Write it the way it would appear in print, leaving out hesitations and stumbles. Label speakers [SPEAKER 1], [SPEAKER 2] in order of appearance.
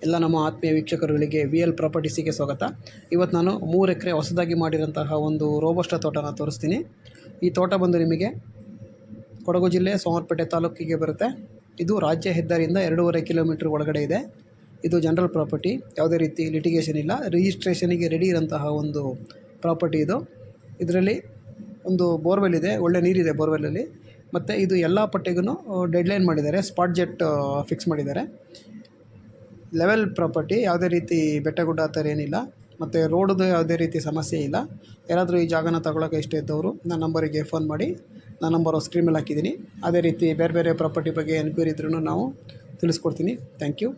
[SPEAKER 1] ಎಲ್ಲ ನಮ್ಮ ಆತ್ಮೀಯ ವೀಕ್ಷಕರುಗಳಿಗೆ ವಿ ಎಲ್ ಪ್ರಾಪರ್ಟೀಸಿಗೆ ಸ್ವಾಗತ. ಇವತ್ತು ನಾನು 3 ಎಕರೆ ಹೊಸದಾಗಿ ಮಾಡಿರೋಂತಹ ಒಂದು ರೋಬಸ್ಟ ತೋಟನ ತೋರಿಸ್ತೀನಿ. ಈ ತೋಟ ಬಂದು ನಿಮಗೆ ಕೊಡಗು ಜಿಲ್ಲೆ ಸೋಮವಾರಪೇಟೆ ತಾಲೂಕಿಗೆ ಬರುತ್ತೆ. ಇದು ರಾಜ್ಯ ಹೆದ್ದಾರಿಯಿಂದ 2.5 ಕಿಲೋಮೀಟರ್ ಒಳಗಡೆ ಇದೆ. ಇದು ಜನರಲ್ ಪ್ರಾಪರ್ಟಿ, ಯಾವುದೇ ರೀತಿ ಲಿಟಿಗೇಷನ್ ಇಲ್ಲ, ರಿಜಿಸ್ಟ್ರೇಷನಿಗೆ ರೆಡಿ ಇರೋಂತಹ ಒಂದು ಪ್ರಾಪರ್ಟಿ ಇದು. ಇದರಲ್ಲಿ ಒಂದು ಬೋರ್ವೆಲ್ ಇದೆ, ಒಳ್ಳೆ ನೀರಿದೆ ಬೋರ್ವೆಲ್ಲಲ್ಲಿ. ಮತ್ತು ಇದು ಎಲ್ಲ ಪಟ್ಟಿಗೂ ಡೆಡ್ಲೈನ್ ಮಾಡಿದ್ದಾರೆ, ಸ್ಪಾಟ್ ಜೆಟ್ ಫಿಕ್ಸ್ ಮಾಡಿದ್ದಾರೆ. ಲೆವೆಲ್ ಪ್ರಾಪರ್ಟಿ, ಯಾವುದೇ ರೀತಿ ಬೆಟ್ಟ ಗುಡ್ಡ ಆ ಥರ ಏನಿಲ್ಲ. ಮತ್ತು ರೋಡ್ದು ಯಾವುದೇ ರೀತಿ ಸಮಸ್ಯೆ ಇಲ್ಲ. ಯಾರಾದರೂ ಈ ಜಾಗನ ತಗೊಳ್ಳೋಕೆ ಇಷ್ಟ ಇದ್ದವರು ನನ್ನ ನಂಬರಿಗೆ ಫೋನ್ ಮಾಡಿ. ನನ್ನ ನಂಬರು ಸ್ಕ್ರೀನ್ ಮೇಲೆ ಹಾಕಿದ್ದೀನಿ. ಅದೇ ರೀತಿ ಬೇರೆ ಬೇರೆ ಪ್ರಾಪರ್ಟಿ ಬಗ್ಗೆ ಎನ್ಕ್ವೈರಿ ಇದ್ರೂ ನಾವು ತಿಳಿಸ್ಕೊಡ್ತೀನಿ. Thank you.